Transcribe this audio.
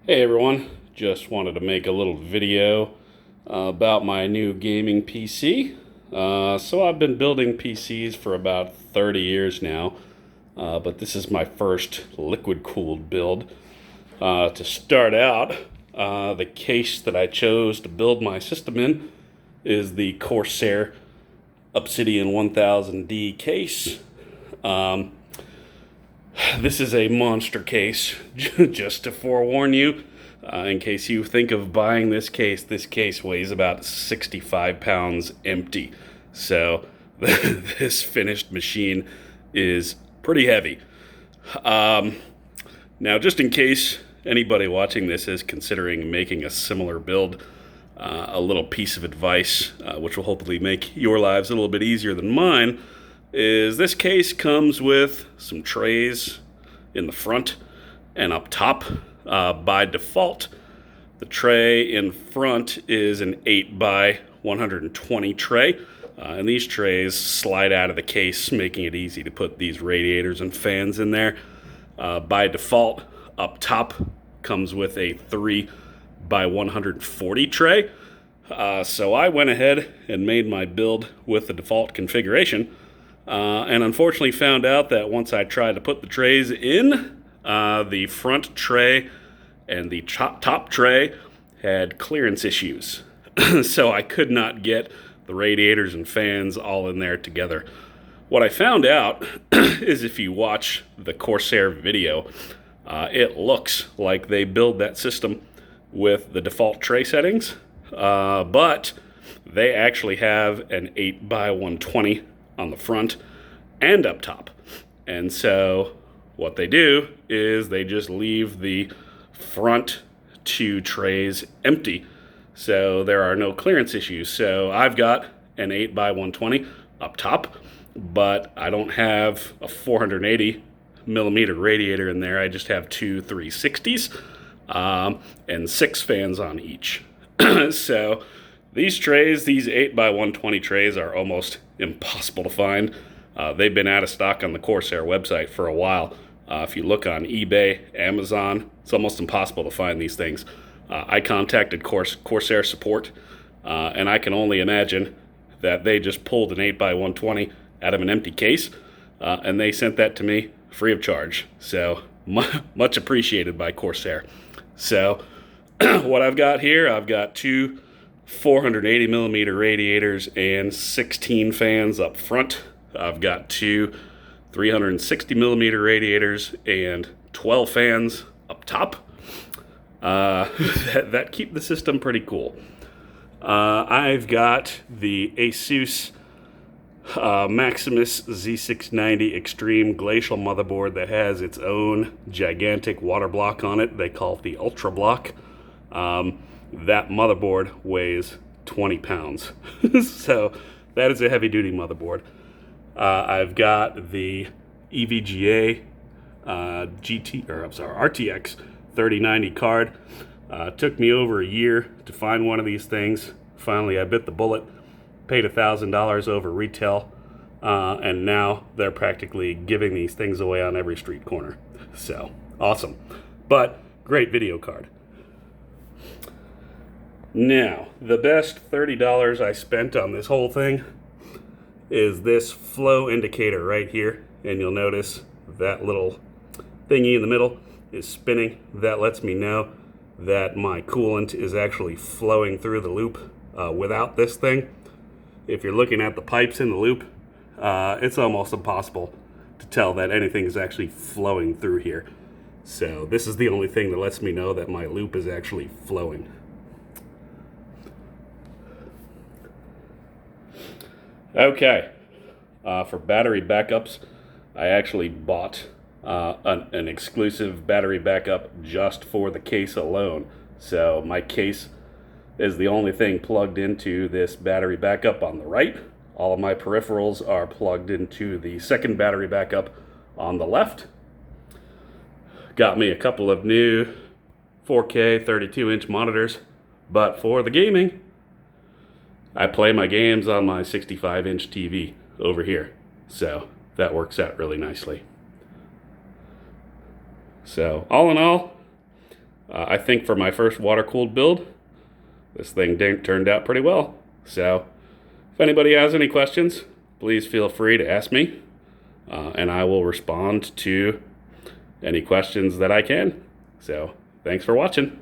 Hey everyone, just wanted to make a little video about my new gaming PC. So I've been building PCs for about 30 years now, but this is my first liquid-cooled build. To start out, the case that I chose to build my system in is the Corsair Obsidian 1000D case. This is a monster case, just to forewarn you, in case you think of buying this case weighs about 65 pounds empty. So this finished machine is pretty heavy. Now, just in case anybody watching this is considering making a similar build, a little piece of advice, which will hopefully make your lives a little bit easier than mine, is this case comes with some trays in the front and up top. By default, the tray in front is an 8x120 tray, and these trays slide out of the case, making it easy to put these radiators and fans in there. By default, up top comes with a 3x140 tray. So I went ahead and made my build with the default configuration. And unfortunately found out that once I tried to put the trays in, the front tray and the top tray had clearance issues. So I could not get the radiators and fans all in there together. What I found out is if you watch the Corsair video, it looks like they build that system with the default tray settings, but they actually have an 8x120 on the front and up top. And so what they do is they just leave the front two trays empty, so there are no clearance issues. So I've got an 8x120 up top, but I don't have a 480 millimeter radiator in there. I just have two 360s and 6 fans on each. So these trays, these 8x120 trays, are almost impossible to find. They've been out of stock on the Corsair website for a while. If you look on eBay, Amazon, it's almost impossible to find these things. I contacted Corsair support, and I can only imagine that they just pulled an 8x120 out of an empty case, and they sent that to me free of charge. So much appreciated by Corsair. So what I've got here, I've got two 480 millimeter radiators and 16 fans up front. I've got two 360 millimeter radiators and 12 fans up top. That keep the system pretty cool. I've got the Asus Maximus Z690 Extreme Glacial motherboard that has its own gigantic water block on it. They call it the Ultra Block. That motherboard weighs 20 pounds. So that is a heavy-duty motherboard. I've got the EVGA RTX 3090 card. Took me over a year to find one of these things. Finally, I bit the bullet, paid $1,000 over retail, and now they're practically giving these things away on every street corner. So, awesome. But, great video card. Now, the best $30 I spent on this whole thing is this flow indicator right here, and you'll notice that little thingy in the middle is spinning. That lets me know that my coolant is actually flowing through the loop. Without this thing, if you're looking at the pipes in the loop, it's almost impossible to tell that anything is actually flowing through here. So this is the only thing that lets me know that my loop is actually flowing. Okay, for battery backups, I actually bought an exclusive battery backup just for the case alone. So my case is the only thing plugged into this battery backup on the right. All of my peripherals are plugged into the second battery backup on the left. Got me a couple of new 4K 32-inch monitors, but for the gaming, I play my games on my 65-inch TV over here, so that works out really nicely. So all in all, I think for my first water-cooled build, this thing turned out pretty well. So if anybody has any questions, please feel free to ask me, and I will respond to any questions that I can. So thanks for watching.